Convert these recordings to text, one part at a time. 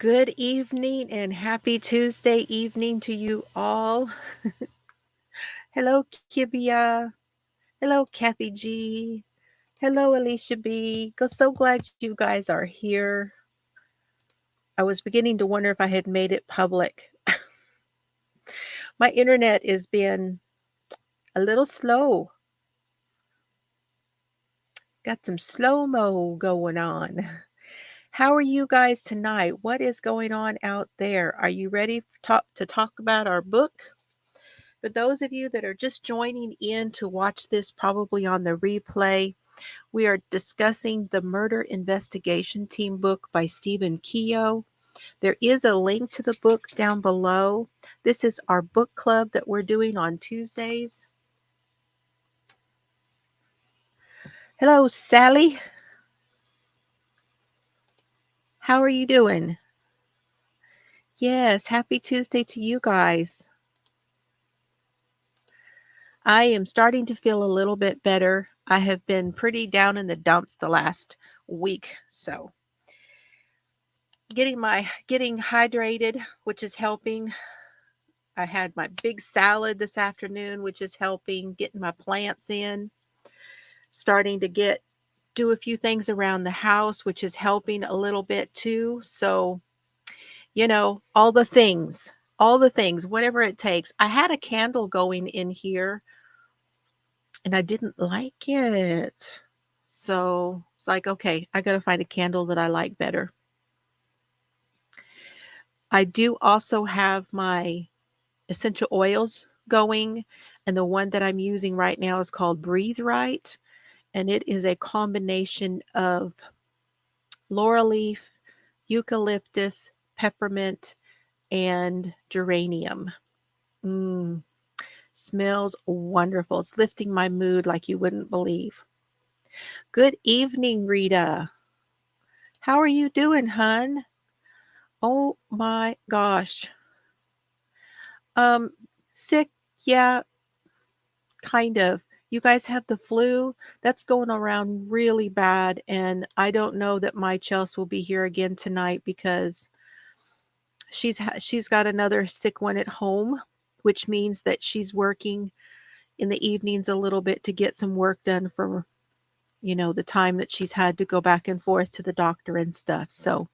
Good evening and happy Tuesday evening to you all. Hello, Kibia. Hello, Kathy G. Hello, Alicia B. So glad you guys are here. I was beginning to wonder if I had made it public. My internet is being a little slow. Got some slow-mo going on. How are you guys tonight? What is going on out there? Are you ready to talk about our book? For those of you that are just joining in to watch this probably on the replay, we are discussing the Murder Investigation Team book by Stephen Keogh. There is a link to the book down below. This is our book club that we're doing on Tuesdays. Hello, Sally. How are you doing? Yes, happy Tuesday to you guys. I am starting to feel a little bit better. I have been pretty down in the dumps the last week, so getting hydrated, which is helping. I had my big salad this afternoon, which is helping, getting my plants in, starting to do a few things around the house, which is helping a little bit too. So, all the things, whatever it takes. I had a candle going in here and I didn't like it. So it's like, okay, I got to find a candle that I like better. I do also have my essential oils going, and the one that I'm using right now is called Breathe Right, and it is a combination of laurel leaf, eucalyptus, peppermint, and geranium. Smells wonderful. It's lifting my mood like you wouldn't believe. Good evening, Rita. How are you doing, hun? Oh my gosh. Sick, yeah, kind of. You guys have the flu? That's going around really bad, and I don't know that my Chelsea will be here again tonight because she's got another sick one at home, which means that she's working in the evenings a little bit to get some work done for, the time that she's had to go back and forth to the doctor and stuff. So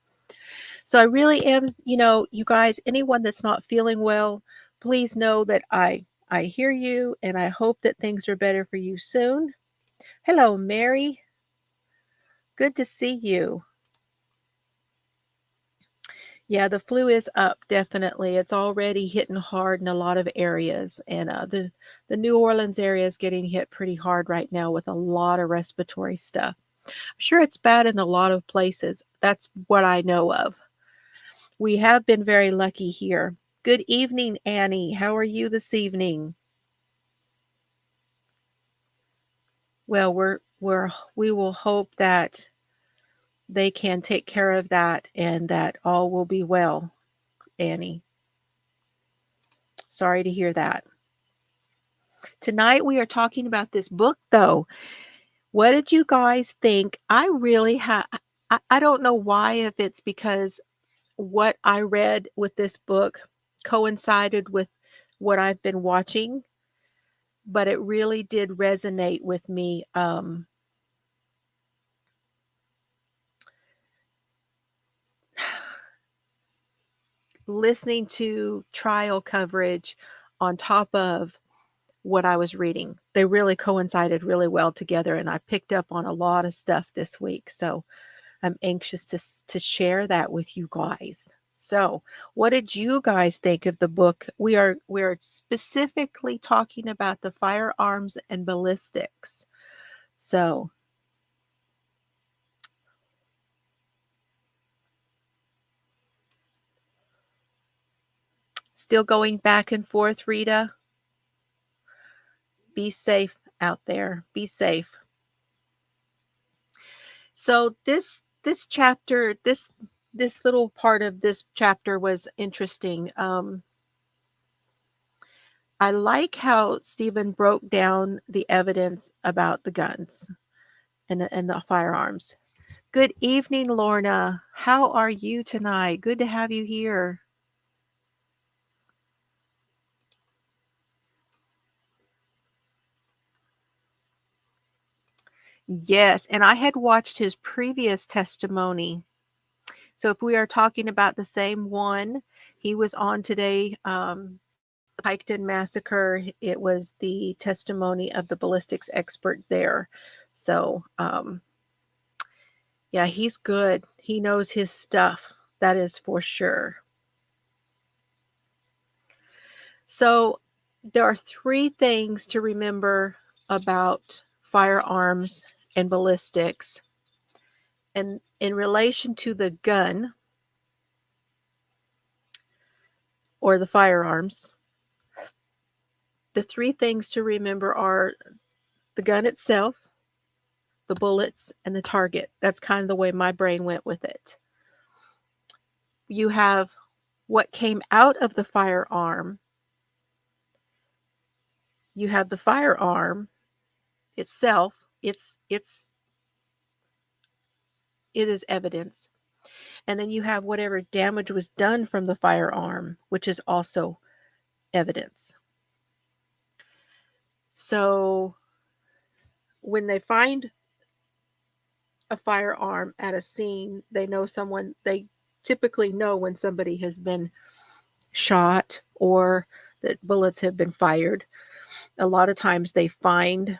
I really am, you guys, anyone that's not feeling well, please know that I hear you and I hope that things are better for you soon. Hello, Mary. Good to see you. Yeah, the flu is up, definitely. It's already hitting hard in a lot of areas. And the New Orleans area is getting hit pretty hard right now with a lot of respiratory stuff. I'm sure it's bad in a lot of places. That's what I know of. We have been very lucky here. Good evening, Annie. How are you this evening? Well, we will hope that they can take care of that and that all will be well, Annie. Sorry to hear that. Tonight we are talking about this book, though. What did you guys think? I really I don't know why, if it's because what I read with this book coincided with what I've been watching, but it really did resonate with me. Listening to trial coverage on top of what I was reading. They really coincided really well together, and I picked up on a lot of stuff this week. So I'm anxious to share that with you guys. So, what did you guys think of the book? We're specifically talking about the firearms and ballistics. So, still going back and forth, Rita? Be safe out there. Be safe. So this chapter, this little part of this chapter was interesting. I like how Stephen broke down the evidence about the guns and the firearms. Good evening, Lorna. How are you tonight? Good to have you here. Yes, and I had watched his previous testimony. So if we are talking about the same one, he was on today, the Piketon Massacre. It was the testimony of the ballistics expert there. So, yeah, he's good. He knows his stuff. That is for sure. So there are three things to remember about firearms and ballistics. And in relation to the gun or the firearms, the three things to remember are the gun itself, the bullets, and the target. That's kind of the way my brain went with it. You have what came out of the firearm. You have the firearm itself. It is evidence. And then you have whatever damage was done from the firearm, which is also evidence. So when they find a firearm at a scene, they typically know when somebody has been shot or that bullets have been fired. A lot of times they find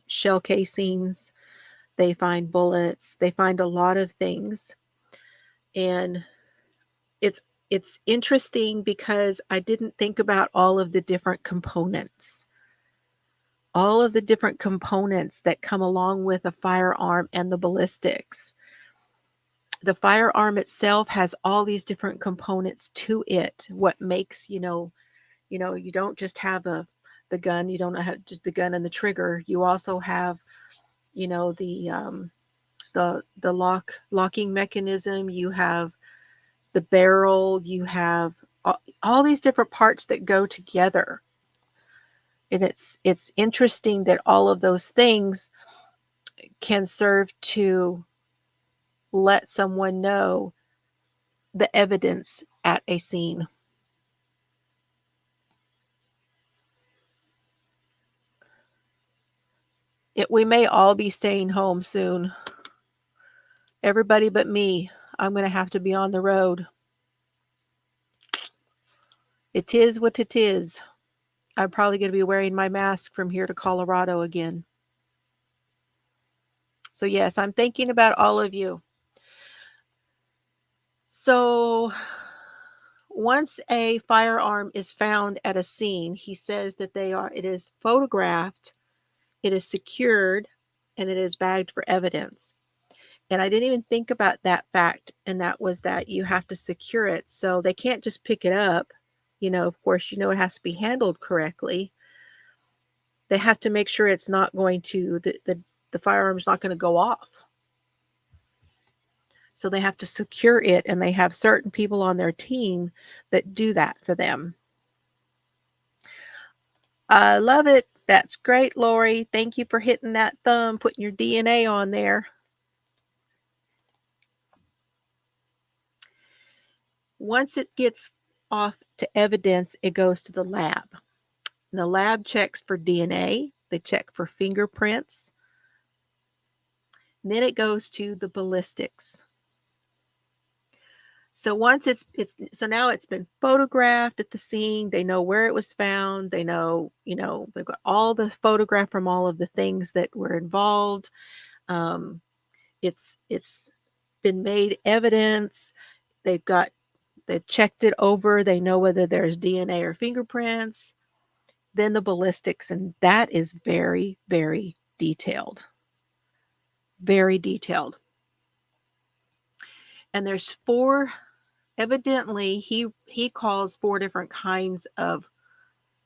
shell casings, they find bullets, they find a lot of things. And it's interesting because I didn't think about all of the different components. All of the different components that come along with a firearm and the ballistics. The firearm itself has all these different components to it. What makes, you don't just have the gun, you don't have just the gun and the trigger. You also have, the locking mechanism, you have the barrel, you have all these different parts that go together. And it's interesting that all of those things can serve to let someone know the evidence at a scene. We may all be staying home soon. Everybody but me. I'm going to have to be on the road. It is what it is. I'm probably going to be wearing my mask from here to Colorado again. So yes, I'm thinking about all of you. So once a firearm is found at a scene, he says that it is photographed, it is secured, and it is bagged for evidence. And I didn't even think about that fact, and that was that you have to secure it. So they can't just pick it up. Of course, it has to be handled correctly. They have to make sure it's not going to, the firearm's not going to go off. So they have to secure it, and they have certain people on their team that do that for them. I love it. That's great, Lori. Thank you for hitting that thumb, putting your DNA on there. Once it gets off to evidence, it goes to the lab. And the lab checks for DNA. They check for fingerprints. And then it goes to the ballistics. So once so now it's been photographed at the scene. They know where it was found. They know, they've got all the photograph from all of the things that were involved. It's been made evidence. They've checked it over. They know whether there's DNA or fingerprints. Then the ballistics, and that is very, very detailed. Very detailed. And there's evidently he calls 4 different kinds of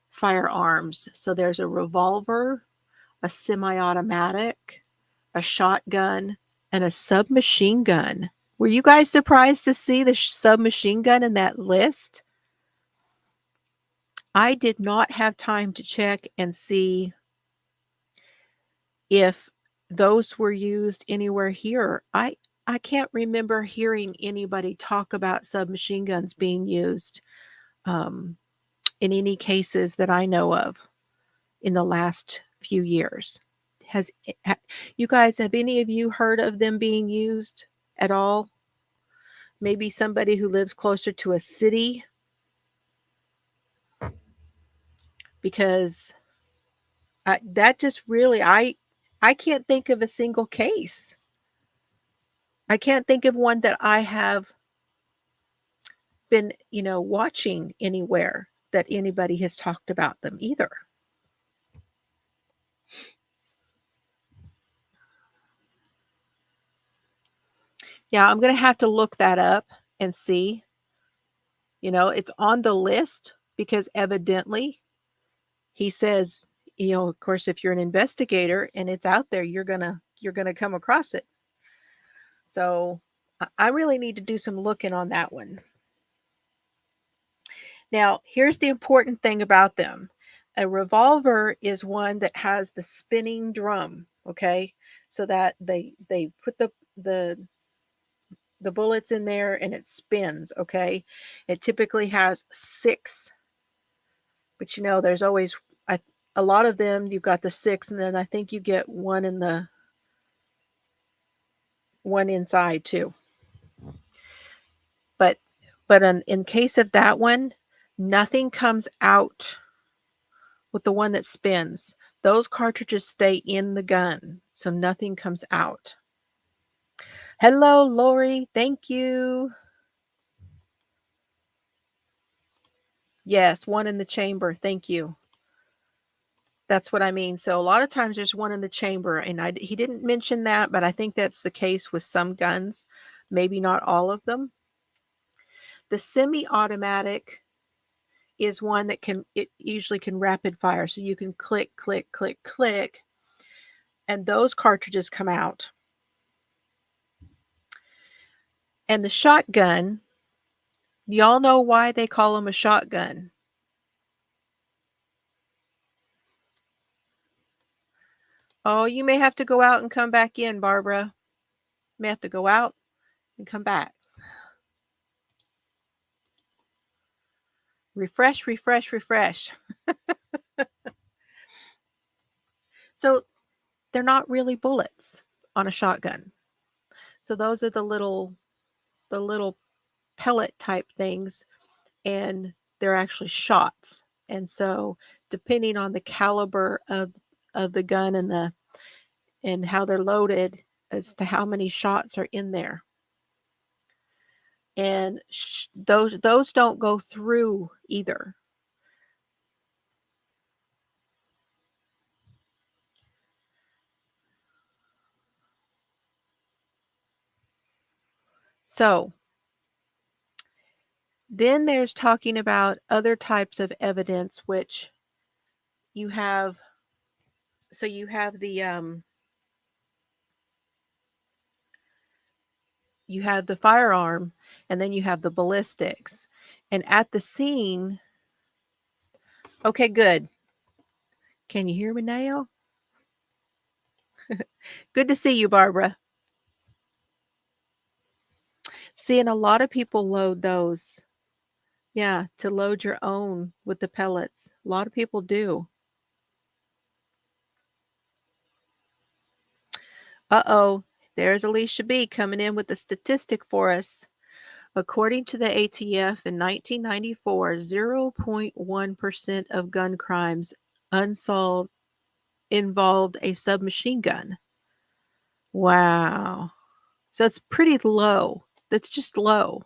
firearms. So there's a revolver, a semi-automatic, a shotgun, and a submachine gun. Were you guys surprised to see the submachine gun in that list? I did not have time to check and see if those were used anywhere here. I can't remember hearing anybody talk about submachine guns being used um, in any cases that I know of in the last few years. Has you guys, have any of you heard of them being used at all? Maybe somebody who lives closer to a city, because that just really I can't think of a single case. I can't think of one that I have been, watching anywhere that anybody has talked about them either. Yeah, I'm going to have to look that up and see. It's on the list because evidently he says, of course, if you're an investigator and it's out there, you're going to come across it. So I really need to do some looking on that one. Now, here's the important thing about them. A revolver is one that has the spinning drum, okay? So that they put the bullets in there and it spins, okay? It typically has 6, but there's always a lot of them you've got the 6, and then I think you get one inside too. But in case of that one, nothing comes out with the one that spins. Those cartridges stay in the gun, so nothing comes out. Hello, Lori. Thank you. Yes, one in the chamber. Thank you. That's what I mean. So a lot of times there's one in the chamber, and he didn't mention that, but I think that's the case with some guns, maybe not all of them. The semi-automatic is one that it usually can rapid fire, so you can click, click, click, click, and those cartridges come out. And the shotgun, y'all know why they call them a shotgun? Oh, you may have to go out and come back in, Barbara. You may have to go out and come back. Refresh, refresh, refresh. So they're not really bullets on a shotgun. So those are the little pellet type things, and they're actually shots. And so depending on the caliber of the gun and how they're loaded as to how many shots are in there. And those don't go through either. So then there's talking about other types of evidence, which you have. So you have the firearm, and then you have the ballistics. And at the scene, okay, good. Can you hear me now? Good to see you, Barbara. Seeing a lot of people load those. Yeah, to load your own with the pellets. A lot of people do. Uh-oh, there's Alicia B coming in with a statistic for us. According to the ATF in 1994, 0.1% of gun crimes unsolved involved a submachine gun. Wow. So it's pretty low. That's just low,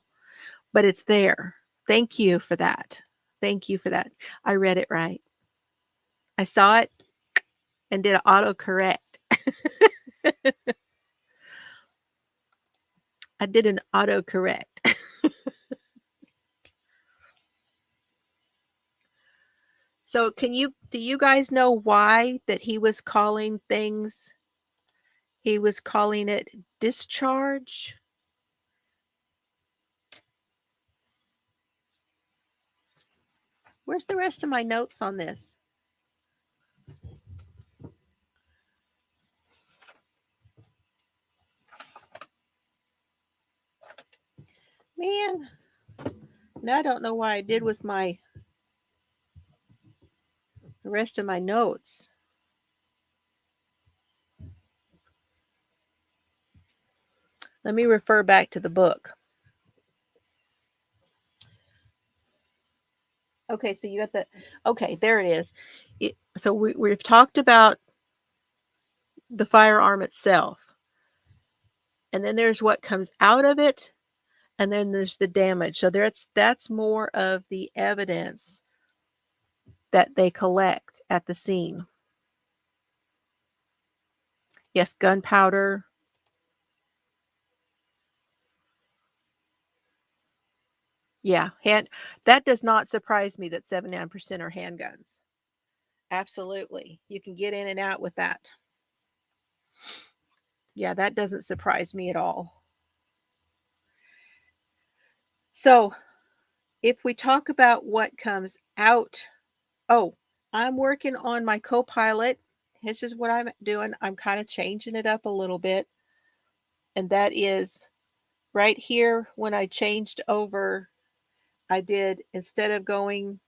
but it's there. Thank you for that. Thank you for that. I read it right. I saw it and did an autocorrect. I did an autocorrect. So do you guys know why that he was calling it discharge? Where's the rest of my notes on this? Now I don't know why I did with the rest of my notes. Let me refer back to the book. Okay, so you got okay, there it is. So we've talked about the firearm itself. And then there's what comes out of it, and then there's the damage. So that's more of the evidence that they collect at the scene. Yes, gunpowder. Yeah, that does not surprise me that 79% are handguns. Absolutely. You can get in and out with that. Yeah, that doesn't surprise me at all. So, if we talk about what comes out, I'm working on my Copilot. This is what I'm doing. I'm kind of changing it up a little bit. And that is right here when I changed over, I did, instead of going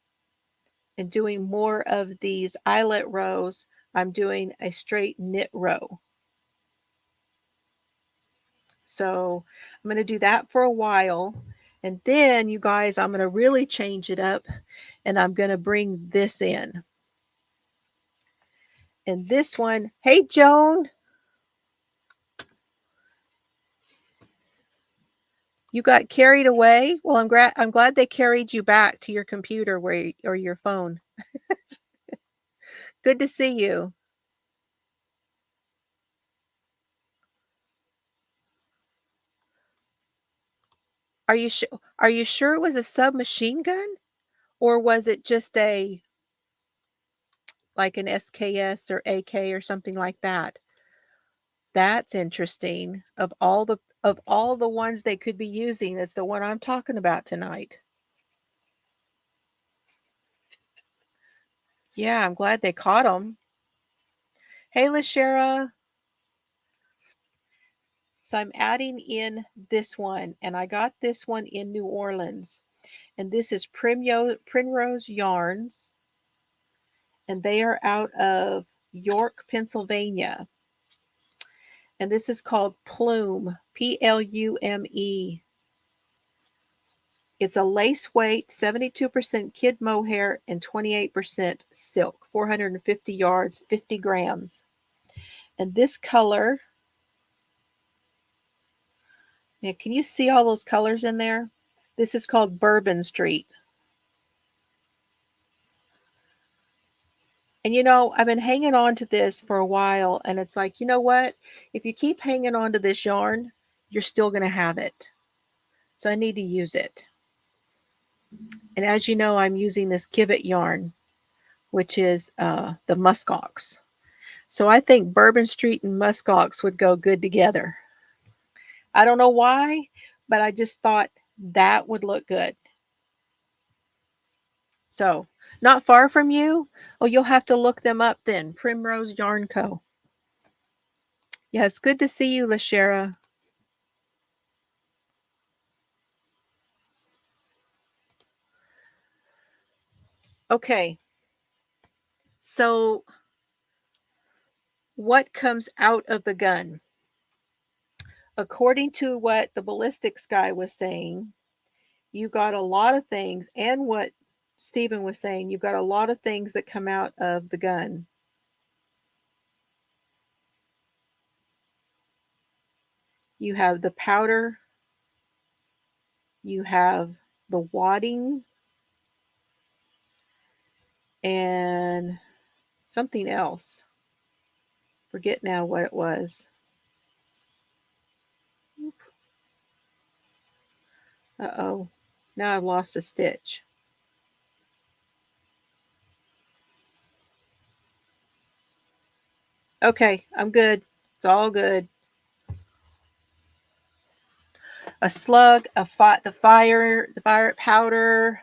and doing more of these eyelet rows, I'm doing a straight knit row. So I'm going to do that for a while. And then, you guys, I'm going to really change it up, and I'm going to bring this in. And this one, hey, Joan, you got carried away? Well, I'm glad they carried you back to your computer or your phone. Good to see you. Are you sure it was a submachine gun, or was it just like an SKS or AK or something like that? That's interesting. Of all the ones they could be using, that's the one I'm talking about tonight. Yeah, I'm glad they caught them. Hey, LaShara. So I'm adding in this one, and I got this one in New Orleans. And this is Primrose Yarns, and they are out of York, Pennsylvania. And this is called Plume, Plume. It's a lace weight, 72% kid mohair and 28% silk, 450 yards, 50 grams. And this color, now can you see all those colors in there? This is called Bourbon Street. And I've been hanging on to this for a while, and it's like, you know what? If you keep hanging on to this yarn, you're still going to have it. So I need to use it. And as you know, I'm using this Kivot yarn, which is the muskox. So I think Bourbon Street and muskox would go good together. I don't know why, but I just thought that would look good. So, not far from you? Oh, you'll have to look them up then. Primrose Yarn Co. Yeah, it's good to see you, LaShara. Okay. So, what comes out of the gun? According to what the ballistics guy was saying, you got a lot of things, and what Stephen was saying, you've got a lot of things that come out of the gun. You have the powder, you have the wadding, and something else. Forget now what it was. Uh-oh. Now I've lost a stitch. Okay, I'm good. It's all good. A slug, the fire powder.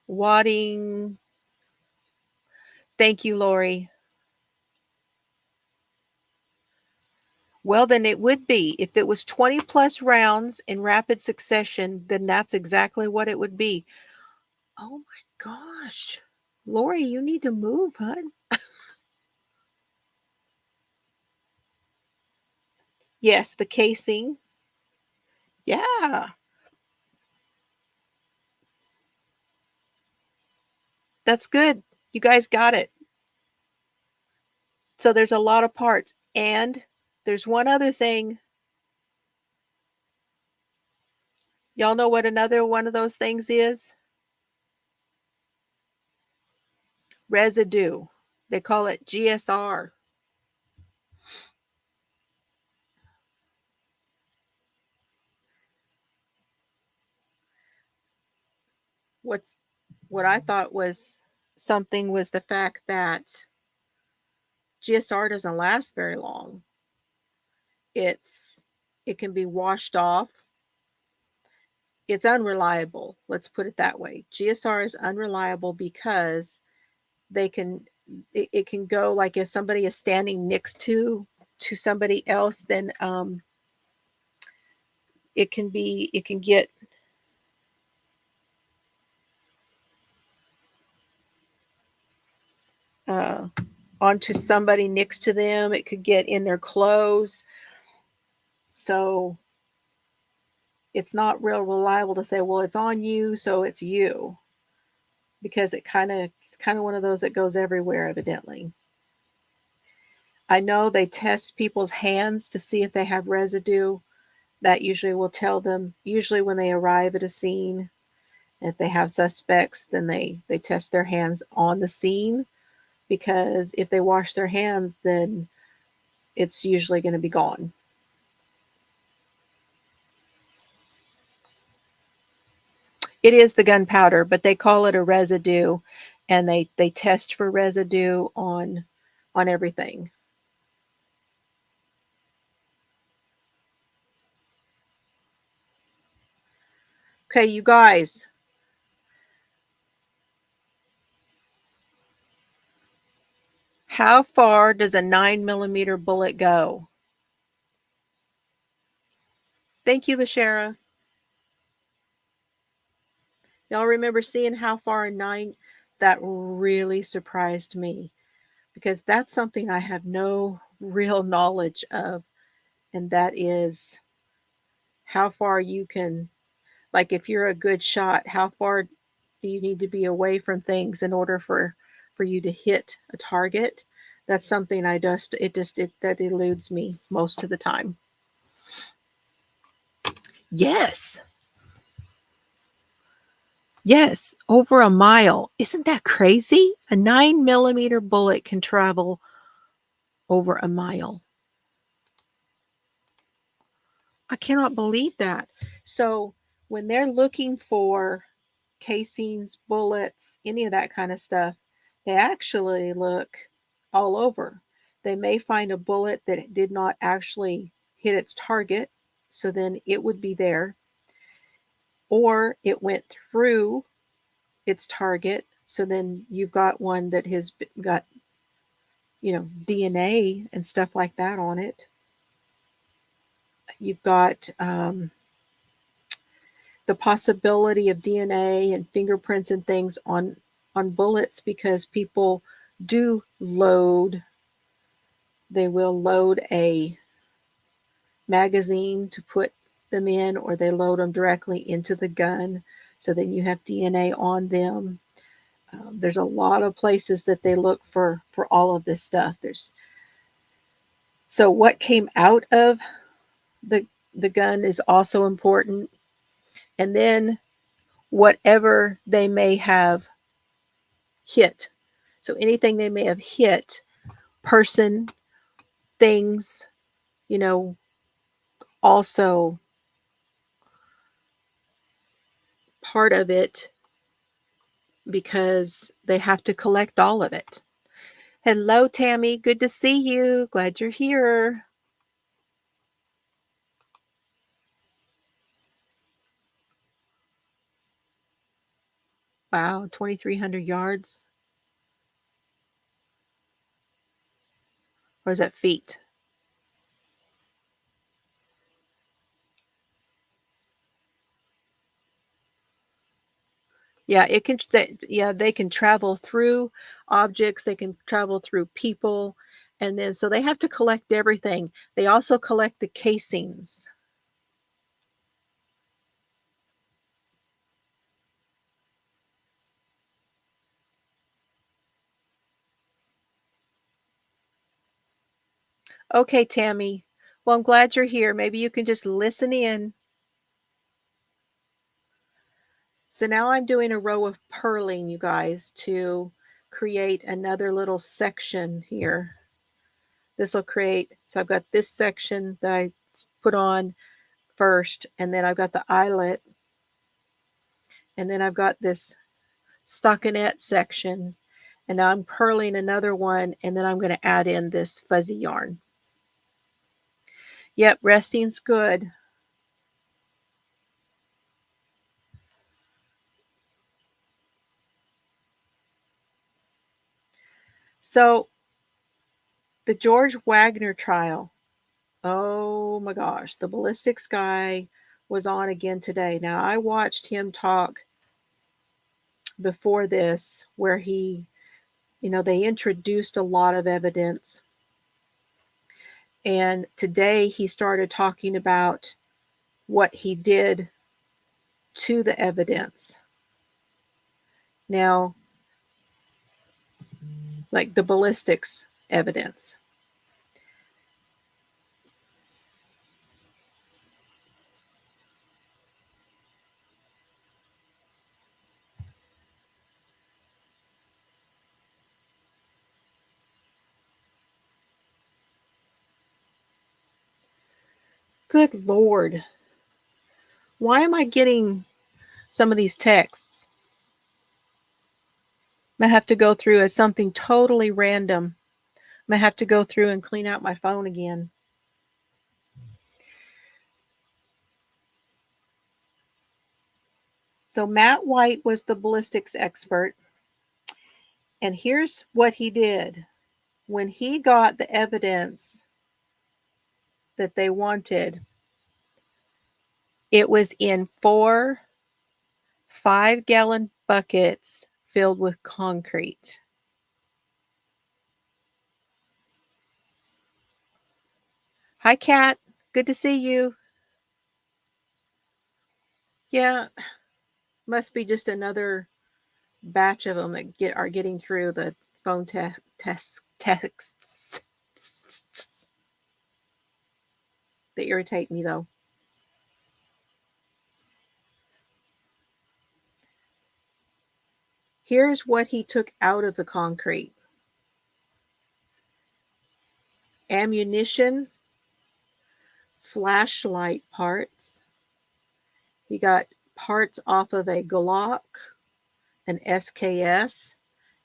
Wadding. Thank you, Lori. Well, then it would be. If it was 20 plus rounds in rapid succession, then that's exactly what it would be. Oh my gosh. Lori, you need to move, hun. Yes, the casing. Yeah, that's good. You guys got it. So there's a lot of parts. And there's one other thing. Y'all know what another one of those things is? Residue. They call it GSR. What's what I thought was something was the fact that GSR doesn't last very long. It's it can be washed off. It's unreliable. Let's put it that way. GSR is unreliable because they can it can go like if somebody is standing next to somebody else, then it can get uh, onto somebody next to them. It could get in their clothes. So it's not real reliable to say, well, it's on you, so it's you, because it's kind of one of those that goes everywhere, evidently. I know they test people's hands to see if they have residue. That usually will tell them, usually when they arrive at a scene, if they have suspects, then they test their hands on the scene, because if they wash their hands, then it's usually going to be gone. It is the gunpowder, but they call it a residue, and they test for residue on everything. Okay, you guys. How far does a 9 millimeter bullet go? Thank you, Lashara. Y'all remember seeing how far a nine? That really surprised me, because that's something I have no real knowledge of, and that is how far you can, like if you're a good shot, how far do you need to be away from things in order for you to hit a target? That's something it that eludes me most of the time. Yes. Yes, over a mile. Isn't that crazy? A 9 millimeter bullet can travel over a mile. I cannot believe that. So when they're looking for casings, bullets, any of that kind of stuff, they actually look all over. They may find a bullet that did not actually hit its target, so then it would be there, or it went through its target, so then you've got one that has got, DNA and stuff like that on it. You've got the possibility of DNA and fingerprints and things on bullets, because people do load. They will load a magazine to put them in, or they load them directly into the gun. So then you have DNA on them. There's a lot of places that they look for all of this stuff. So what came out of the the gun is also important, and then whatever they may have hit. So anything they may have hit, person, things, you know, also part of it, because they have to collect all of it. Hello, Tammy. Good to see you. Glad you're here. Wow, 2,300 yards. Or is that feet? Yeah, it can they can travel through objects, they can travel through people, and then so they have to collect everything. They also collect the casings. Okay, Tammy. Well, I'm glad you're here. Maybe you can just listen in. So now I'm doing a row of purling, you guys, to create another little section here. This will create, so I've got this section that I put on first, and then I've got the eyelet, and then I've got this stockinette section, and now I'm purling another one, and then I'm going to add in this fuzzy yarn. Yep, resting's good. So the George Wagner trial. Oh my gosh, the ballistics guy was on again today. Now I watched him talk before this where he, they introduced a lot of evidence. And today he started talking about what he did to the evidence. Now, like the ballistics evidence. Good Lord. Why am I getting some of these texts? I have to go through it's something totally random. I have to go through and clean out my phone again. So Matt White was the ballistics expert. And here's what he did. When he got the evidence that they wanted, it was in 4 5-gallon buckets filled with concrete. Hi, Kat. Good to see you. Yeah, must be just another batch of them that are getting through the phone texts. They irritate me though. Here's what he took out of the concrete: ammunition, flashlight parts. He got parts off of a Glock, an SKS,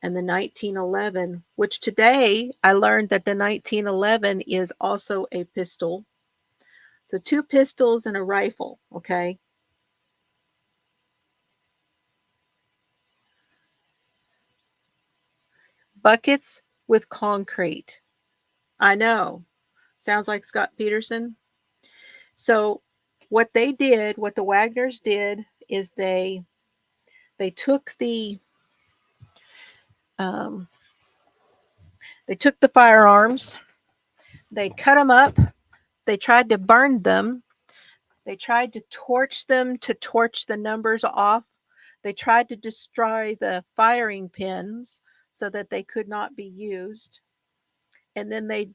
and the 1911, which today I learned that the 1911 is also a pistol. So 2 pistols and a rifle, okay? Buckets with concrete. I know. Sounds like Scott Peterson. So what the Wagners did is they took um, they took the firearms, they cut them up, they tried to burn them, they tried to torch them to torch the numbers off, they tried to destroy the firing pins so that they could not be used, and then they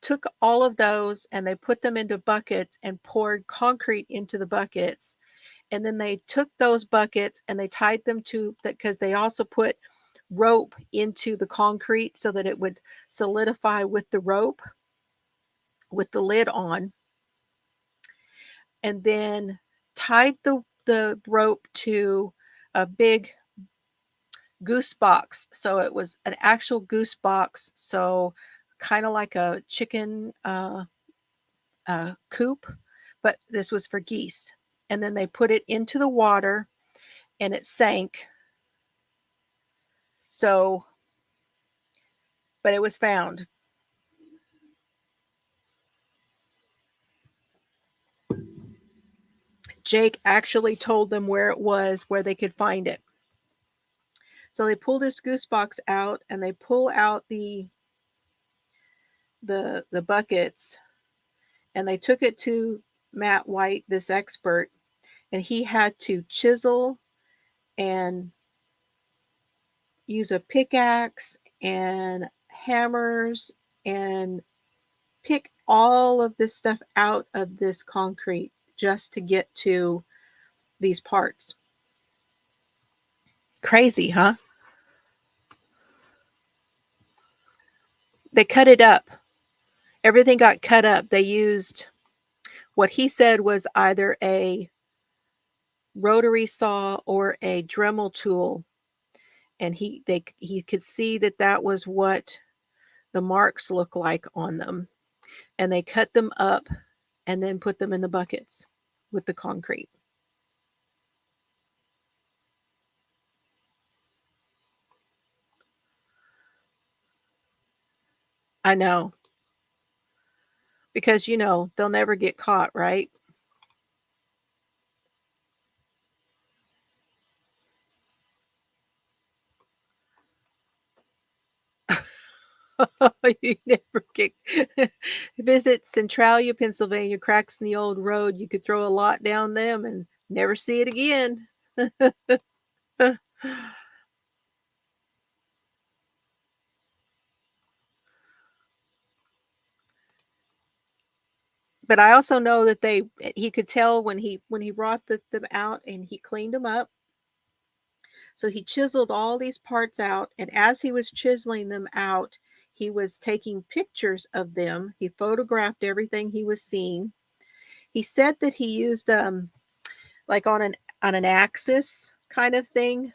took all of those and they put them into buckets and poured concrete into the buckets. And then they took those buckets and they tied them to that because they also put rope into the concrete so that it would solidify with the rope with the lid on. And then tied the rope to a big goose box. So it was an actual goose box. So kind of like a chicken coop, but this was for geese. And then they put it into the water and it sank. So, but it was found. Jake actually told them where it was, where they could find it. So they pull this goose box out and they pull out the buckets, and they took it to Matt White, this expert, and he had to chisel and use a pickaxe and hammers and pick all of this stuff out of this concrete just to get to these parts. Crazy, huh? They cut it up. Everything got cut up. They used what he said was either a rotary saw or a Dremel tool, and he could see that that was what the marks look like on them, and they cut them up and then put them in the buckets with the concrete. I know, because they'll never get caught, right? You never get visit Centralia, Pennsylvania, cracks in the old road. You could throw a lot down them and never see it again. But I also know that he could tell when he brought them out and he cleaned them up. So he chiseled all these parts out, and as he was chiseling them out, he was taking pictures of them. He photographed everything he was seeing. He said that he used like on an axis kind of thing,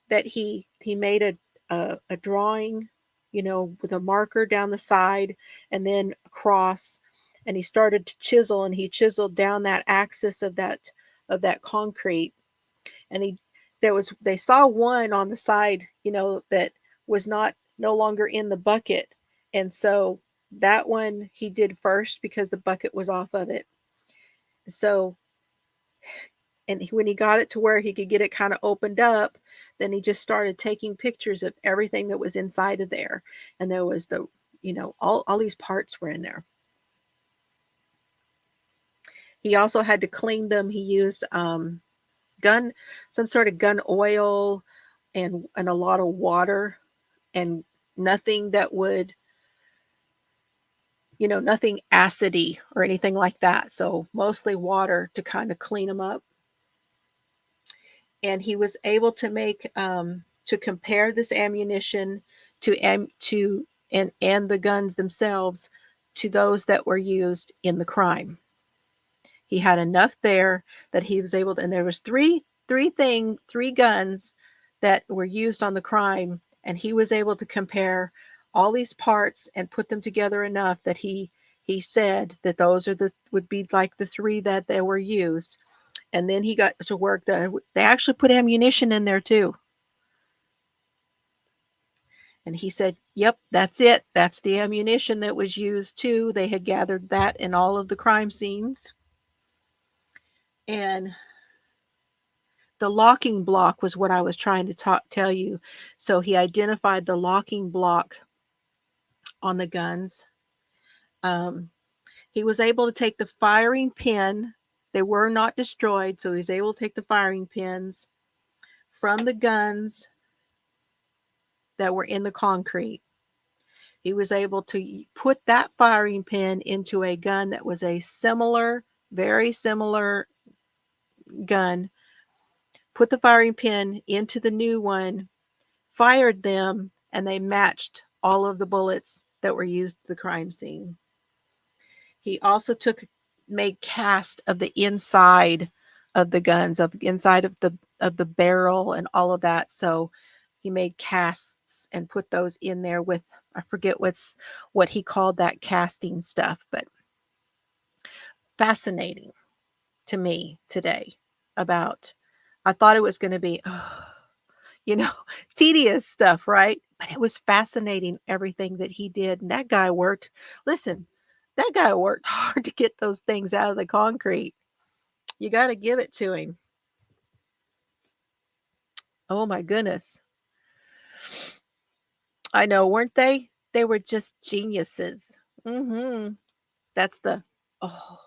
that he made a drawing, with a marker down the side and then across, and he started to chisel, and he chiseled down that axis of that concrete, and they saw one on the side, that was no longer in the bucket, and so that one he did first because the bucket was off of it. So, and when he got it to where he could get it kind of opened up, then he just started taking pictures of everything that was inside of there, and there was all these parts were in there. He also had to clean them. He used some sort of gun oil and a lot of water, and nothing that would, nothing acidy or anything like that. So mostly water to kind of clean them up. And he was able to make to compare this ammunition to and the guns themselves to those that were used in the crime. He had enough there that he was able to, and there was three guns that were used on the crime, and he was able to compare all these parts and put them together enough that he said that those would be like the three that they were used. And then he got to work they actually put ammunition in there too. And he said, yep, that's it. That's the ammunition that was used too. They had gathered that in all of the crime scenes. And the locking block was what I was trying to tell you. So he identified the locking block on the guns. He was able to take the firing pin. They were not destroyed, so he was able to take the firing pins from the guns that were in the concrete. He was able to put that firing pin into a gun that was a very similar gun, put the firing pin into the new one, fired them, and they matched all of the bullets that were used at the crime scene. He also made cast of the inside of the guns, inside of the barrel and all of that. So he made casts and put those in there with, I forget what he called that casting stuff, but fascinating to me today about, I thought it was going to be, tedious stuff, right? But it was fascinating, everything that he did. And that guy worked hard to get those things out of the concrete. You got to give it to him. Oh my goodness. I know, weren't they? They were just geniuses. Mhm. That's the oh.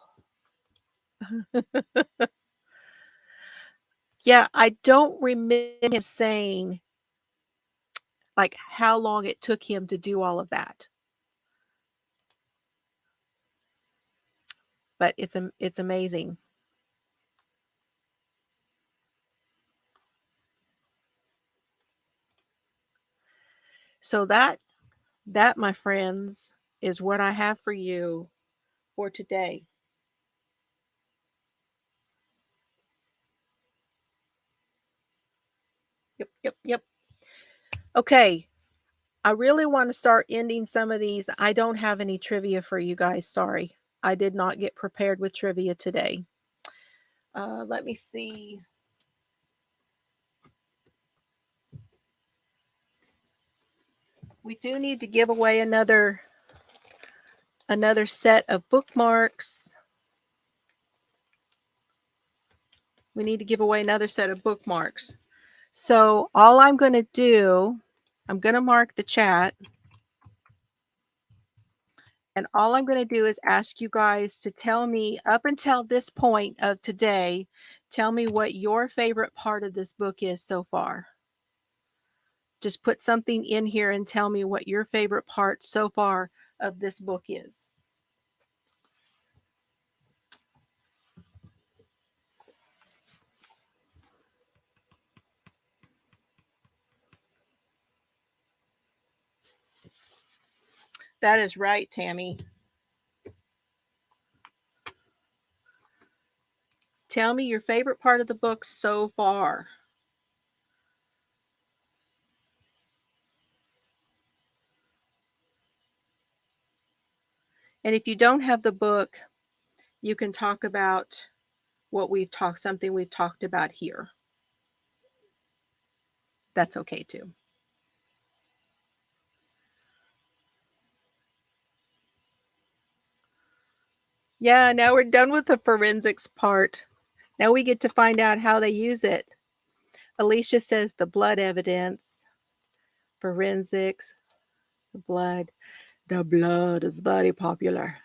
Yeah, I don't remember him saying, like, how long it took him to do all of that, but it's amazing. So that, my friends, is what I have for you for today. Yep, yep, yep. Okay, I really wanna start ending some of these. I don't have any trivia for you guys, sorry. I did not get prepared with trivia today. Let me see. We do need to give away another set of bookmarks. We need to give away another set of bookmarks. So all I'm going to do, I'm going to mark the chat, and all I'm going to do is ask you guys to tell me up until this point of today, tell me what your favorite part of this book is so far. Just put something in here and tell me what your favorite part so far of this book is. That is right, Tammy. Tell me your favorite part of the book so far. And if you don't have the book, you can talk about something we've talked about here. That's okay too. Yeah, now we're done with the forensics part. Now we get to find out how they use it. Alicia says the blood evidence, forensics, the blood. The blood is very popular.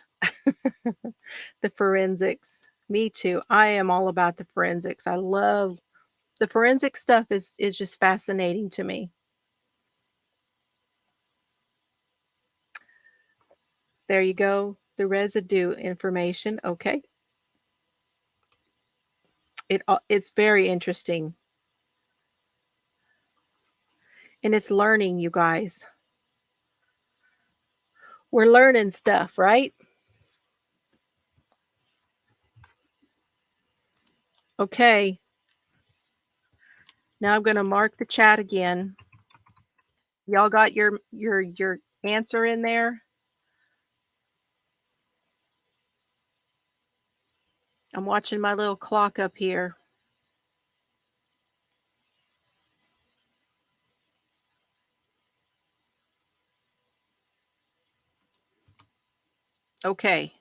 The forensics. Me too. I am all about the forensics. I love the forensic stuff is just fascinating to me. There you go. The residue information. Okay. It's very interesting. And it's learning, you guys. We're learning stuff, right? Okay. Now I'm going to mark the chat again. Y'all got your answer in there? I'm watching my little clock up here. Okay.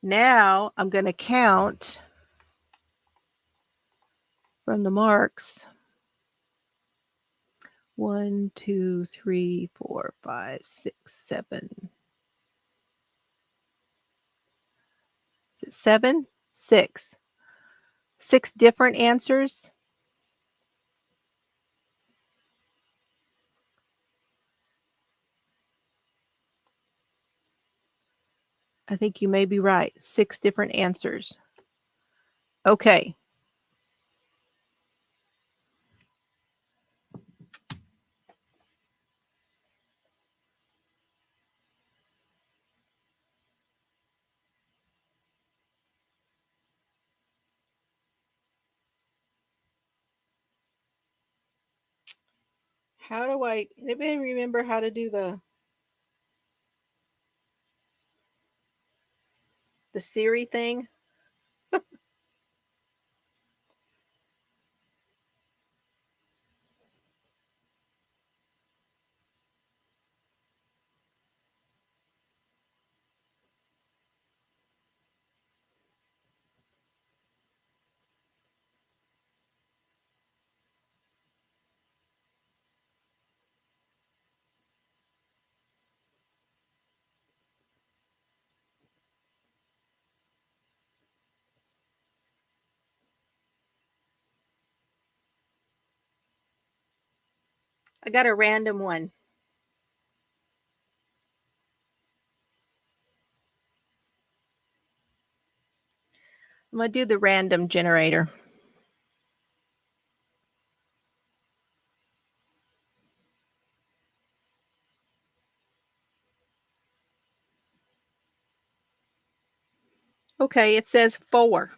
Now I'm going to count from the marks. 1, 2, 3, 4, 5, 6, 7. Is it 7? 6. 6 different answers. I think you may be right. 6 different answers. Okay. How do anybody remember how to do the Siri thing? I got a random one. I'm going to do the random generator. Okay, it says 4.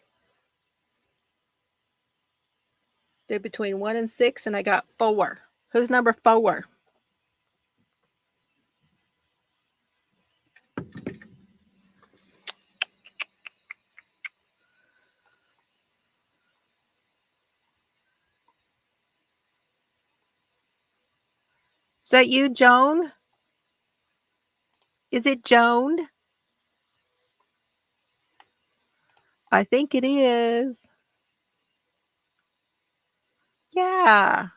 Did between 1 and 6, and I got 4. Who's number 4? Is that you, Joan? Is it Joan? I think it is. Yeah.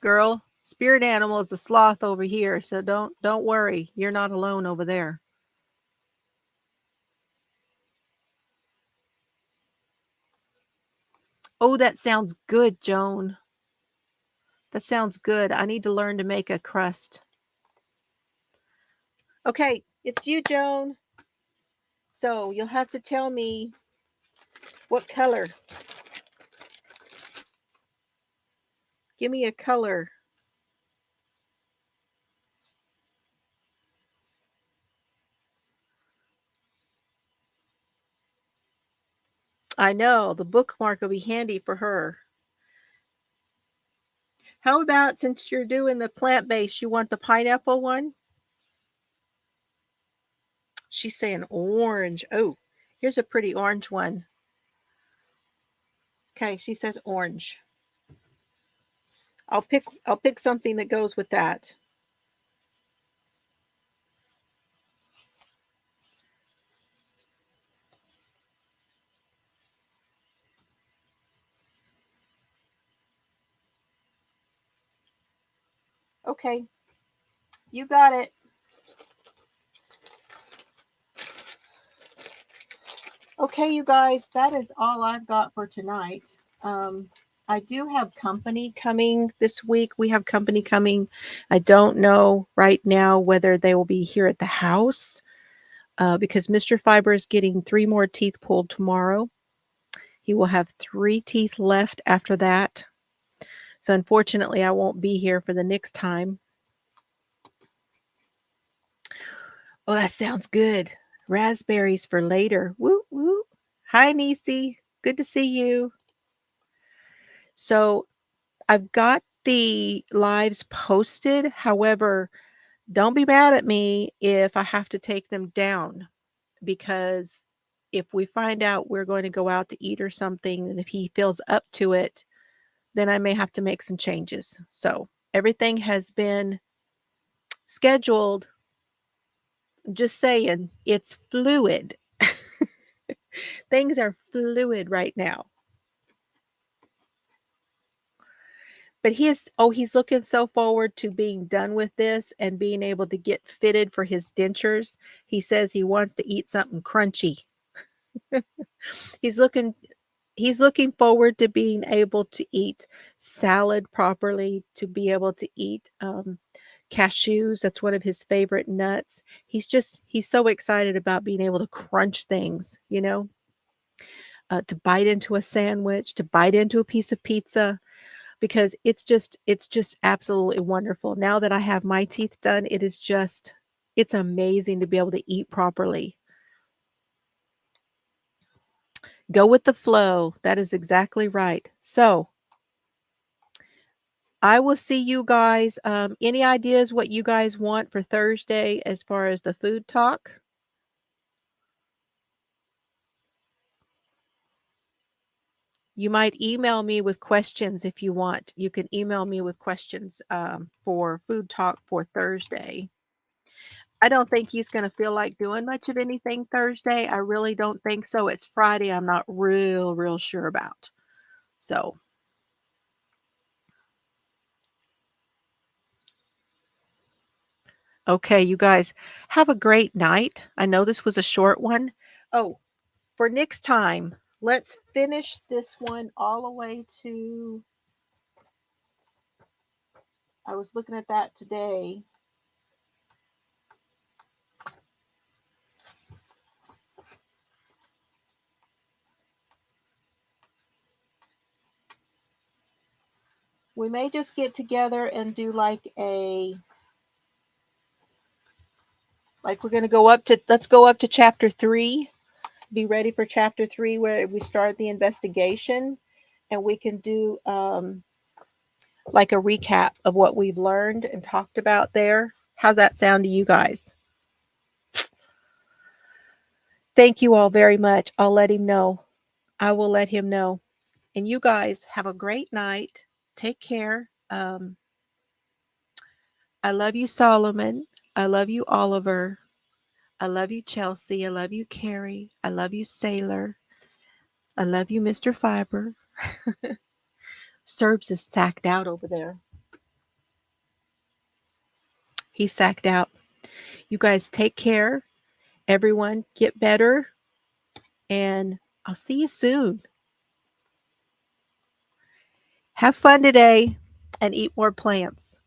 Girl, spirit animal is a sloth over here, so don't worry. You're not alone over there. Oh, that sounds good, Joan. That sounds good. I need to learn to make a crust. Okay, it's you, Joan. So you'll have to tell me what color. Give me a color. I know, the bookmark will be handy for her. How about, since you're doing the plant-based, you want the pineapple one? She's saying orange. Oh, here's a pretty orange one. Okay, she says orange. I'll pick something that goes with that. Okay, you got it. Okay, you guys, that is all I've got for tonight. I do have company coming this week. We have company coming. I don't know right now whether they will be here at the house because Mr. Fiber is getting 3 more teeth pulled tomorrow. He will have 3 teeth left after that. So unfortunately, I won't be here for the next time. Oh, that sounds good. Raspberries for later. Woo woo. Hi, Nisi. Good to see you. So I've got the lives posted. However, don't be mad at me if I have to take them down because if we find out we're going to go out to eat or something, and if he feels up to it, then I may have to make some changes. So everything has been scheduled. I'm just saying, it's fluid. Things are fluid right now. But he's looking so forward to being done with this and being able to get fitted for his dentures. He says he wants to eat something crunchy. He's looking he's looking forward to being able to eat salad properly, to be able to eat cashews. That's one of his favorite nuts. He's so excited about being able to crunch things, to bite into a sandwich, to bite into a piece of pizza because it's just absolutely wonderful. Now that I have my teeth done, it's amazing to be able to eat properly. Go with the flow. That is exactly right. So, I will see you guys. Any ideas what you guys want for Thursday as far as the food talk? You might email me with questions if you want. You can email me with questions for food talk for Thursday. I don't think he's going to feel like doing much of anything Thursday. I really don't think so. It's Friday. I'm not real sure about. So, okay, you guys have a great night. I know this was a short one. Oh, For next time, let's finish this one all the way to, I was looking at that today. We may just get together and do like we're going to go up to, let's go up to chapter 3. Be ready for chapter 3 where we start the investigation, and we can do like a recap of what we've learned and talked about there. How's that sound to you guys? Thank you all very much. I'll let him know. I will let him know. And you guys have a great night. Take care. I love you, Solomon. I love you, Oliver. I love you, Chelsea. I love you, Carrie. I love you, Sailor. I love you, Mr. Fiber. Serbs is sacked out over there. He's sacked out. You guys take care. Everyone get better. And I'll see you soon. Have fun today and eat more plants.